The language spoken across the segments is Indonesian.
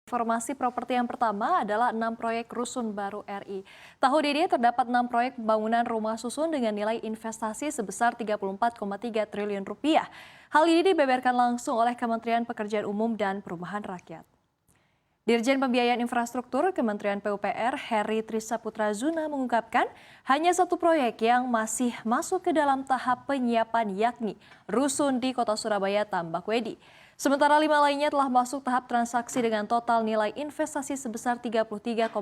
Informasi properti yang pertama adalah 6 proyek rusun baru RI. Tahun ini terdapat 6 proyek pembangunan rumah susun dengan nilai investasi sebesar 34,3 triliun rupiah. Hal ini dibeberkan langsung oleh Kementerian Pekerjaan Umum dan Perumahan Rakyat. Dirjen Pembiayaan Infrastruktur Kementerian PUPR Heri Trisaputra Zuna mengungkapkan hanya satu proyek yang masih masuk ke dalam tahap penyiapan yakni rusun di Kota Surabaya Tambakwedi. Sementara 5 lainnya telah masuk tahap transaksi dengan total nilai investasi sebesar 33,63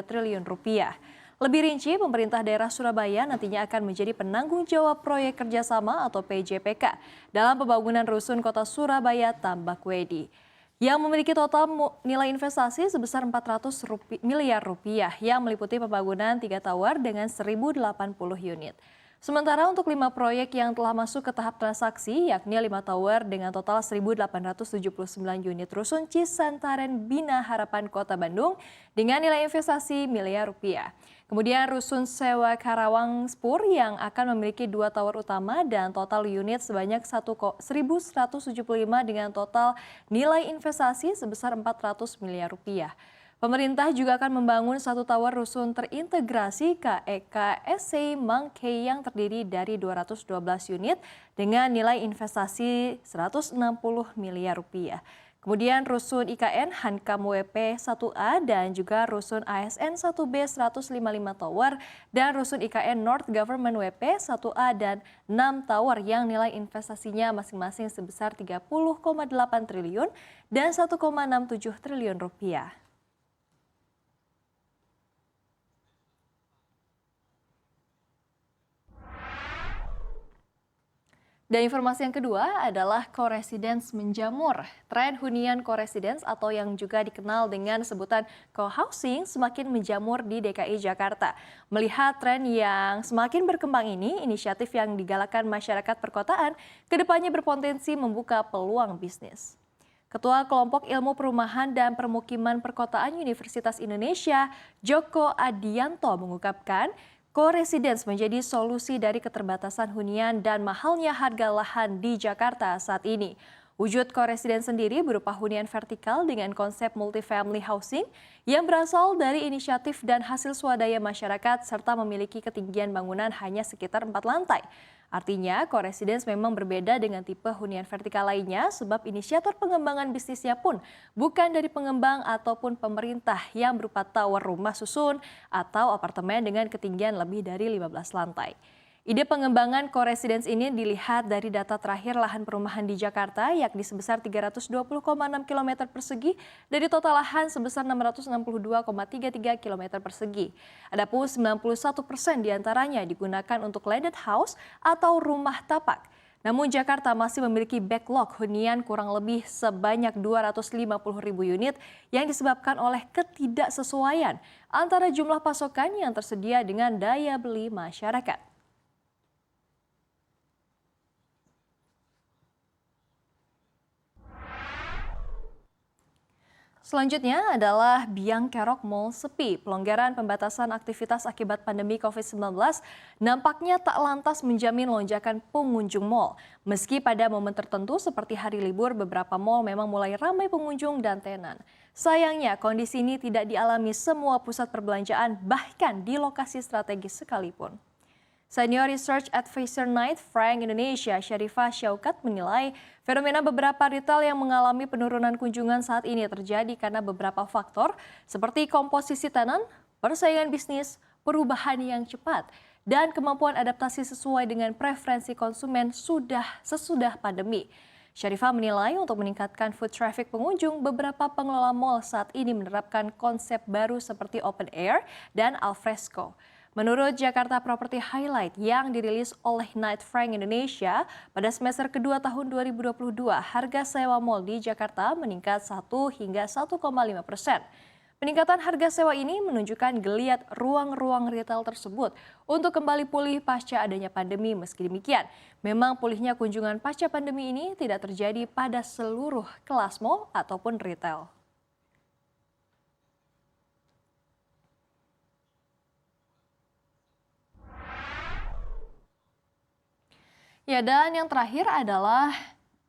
triliun rupiah. Lebih rinci, pemerintah daerah Surabaya nantinya akan menjadi penanggung jawab proyek kerjasama atau PJPK dalam pembangunan rusun Kota Surabaya Tambakwedi yang memiliki total nilai investasi sebesar 400 miliar rupiah yang meliputi pembangunan 3 tower dengan 1.080 unit. Sementara untuk 5 proyek yang telah masuk ke tahap transaksi, yakni 5 tower dengan total 1.879 unit rusun Cisantaren Bina Harapan Kota Bandung dengan nilai investasi miliar rupiah. Kemudian rusun sewa Karawang Spur yang akan memiliki 2 tower utama dan total unit sebanyak 1.175 dengan total nilai investasi sebesar 400 miliar rupiah. Pemerintah juga akan membangun 1 tower rusun terintegrasi KEKSC Mangkei yang terdiri dari 212 unit dengan nilai investasi 160 miliar rupiah. Kemudian rusun IKN Hankam WP 1A dan juga rusun ASN 1B 155 tower dan rusun IKN North Government WP 1A dan 6 tower yang nilai investasinya masing-masing sebesar 30,8 triliun dan 1,67 triliun rupiah. Dan informasi yang kedua adalah co-residence menjamur. Tren hunian co-residence atau yang juga dikenal dengan sebutan co-housing semakin menjamur di DKI Jakarta. Melihat tren yang semakin berkembang ini, inisiatif yang digalakkan masyarakat perkotaan kedepannya berpotensi membuka peluang bisnis. Ketua Kelompok Ilmu Perumahan dan Permukiman Perkotaan Universitas Indonesia, Joko Adianto mengungkapkan, co-residence menjadi solusi dari keterbatasan hunian dan mahalnya harga lahan di Jakarta saat ini. Wujud co-residence sendiri berupa hunian vertikal dengan konsep multifamily housing yang berasal dari inisiatif dan hasil swadaya masyarakat serta memiliki ketinggian bangunan hanya sekitar 4 lantai. Artinya, co-residence memang berbeda dengan tipe hunian vertikal lainnya sebab inisiator pengembangan bisnisnya pun bukan dari pengembang ataupun pemerintah yang berupa tower rumah susun atau apartemen dengan ketinggian lebih dari 15 lantai. Ide pengembangan co-residence ini dilihat dari data terakhir lahan perumahan di Jakarta yakni sebesar 320,6 km persegi dari total lahan sebesar 662,33 km persegi. Adapun 91% diantaranya digunakan untuk landed house atau rumah tapak. Namun Jakarta masih memiliki backlog hunian kurang lebih sebanyak 250.000 unit yang disebabkan oleh ketidaksesuaian antara jumlah pasokan yang tersedia dengan daya beli masyarakat. Selanjutnya adalah Biang Kerok Mall sepi. Pelonggaran pembatasan aktivitas akibat pandemi COVID-19 nampaknya tak lantas menjamin lonjakan pengunjung mall. Meski pada momen tertentu seperti hari libur, beberapa mall memang mulai ramai pengunjung dan tenan. Sayangnya kondisi ini tidak dialami semua pusat perbelanjaan, bahkan di lokasi strategis sekalipun. Senior Research Advisor Knight Frank Indonesia, Syarifah Syaukat menilai fenomena beberapa retail yang mengalami penurunan kunjungan saat ini terjadi karena beberapa faktor seperti komposisi tenan, persaingan bisnis, perubahan yang cepat, dan kemampuan adaptasi sesuai dengan preferensi konsumen sesudah pandemi. Syarifah menilai untuk meningkatkan foot traffic pengunjung, beberapa pengelola mal saat ini menerapkan konsep baru seperti open air dan alfresco. Menurut Jakarta Property Highlight yang dirilis oleh Knight Frank Indonesia, pada semester kedua tahun 2022, harga sewa mal di Jakarta meningkat 1 hingga 1,5%. Peningkatan harga sewa ini menunjukkan geliat ruang-ruang retail tersebut untuk kembali pulih pasca adanya pandemi. Meski demikian, memang pulihnya kunjungan pasca pandemi ini tidak terjadi pada seluruh kelas mal ataupun retail. Ya, dan yang terakhir adalah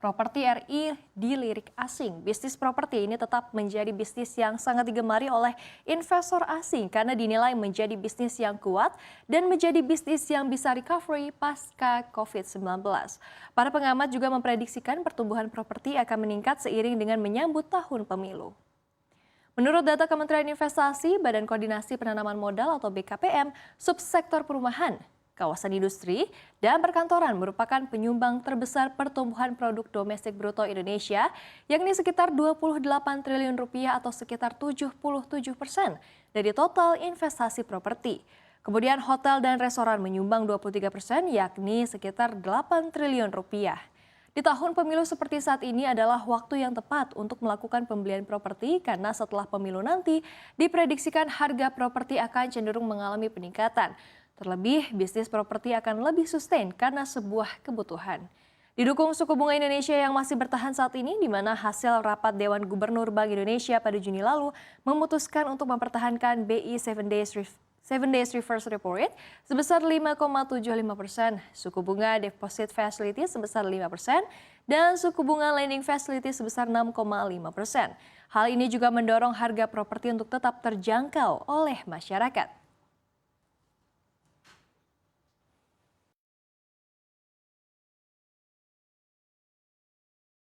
properti RI dilirik asing. Bisnis properti ini tetap menjadi bisnis yang sangat digemari oleh investor asing karena dinilai menjadi bisnis yang kuat dan menjadi bisnis yang bisa recovery pasca COVID-19. Para pengamat juga memprediksikan pertumbuhan properti akan meningkat seiring dengan menyambut tahun pemilu. Menurut data Kementerian Investasi, Badan Koordinasi Penanaman Modal atau BKPM, subsektor perumahan, kawasan industri, dan perkantoran merupakan penyumbang terbesar pertumbuhan produk domestik bruto Indonesia, yakni sekitar 28 triliun rupiah atau sekitar 77% dari total investasi properti. Kemudian hotel dan restoran menyumbang 23%, yakni sekitar 8 triliun rupiah. Di tahun pemilu seperti saat ini adalah waktu yang tepat untuk melakukan pembelian properti karena setelah pemilu nanti diprediksikan harga properti akan cenderung mengalami peningkatan. Terlebih, bisnis properti akan lebih sustain karena sebuah kebutuhan. Didukung suku bunga Indonesia yang masih bertahan saat ini, di mana hasil rapat Dewan Gubernur Bank Indonesia pada Juni lalu memutuskan untuk mempertahankan BI 7 Days Reverse Repo Rate sebesar 5,75%, suku bunga Deposit Facility sebesar 5%, dan suku bunga Lending Facility sebesar 6,5%. Hal ini juga mendorong harga properti untuk tetap terjangkau oleh masyarakat.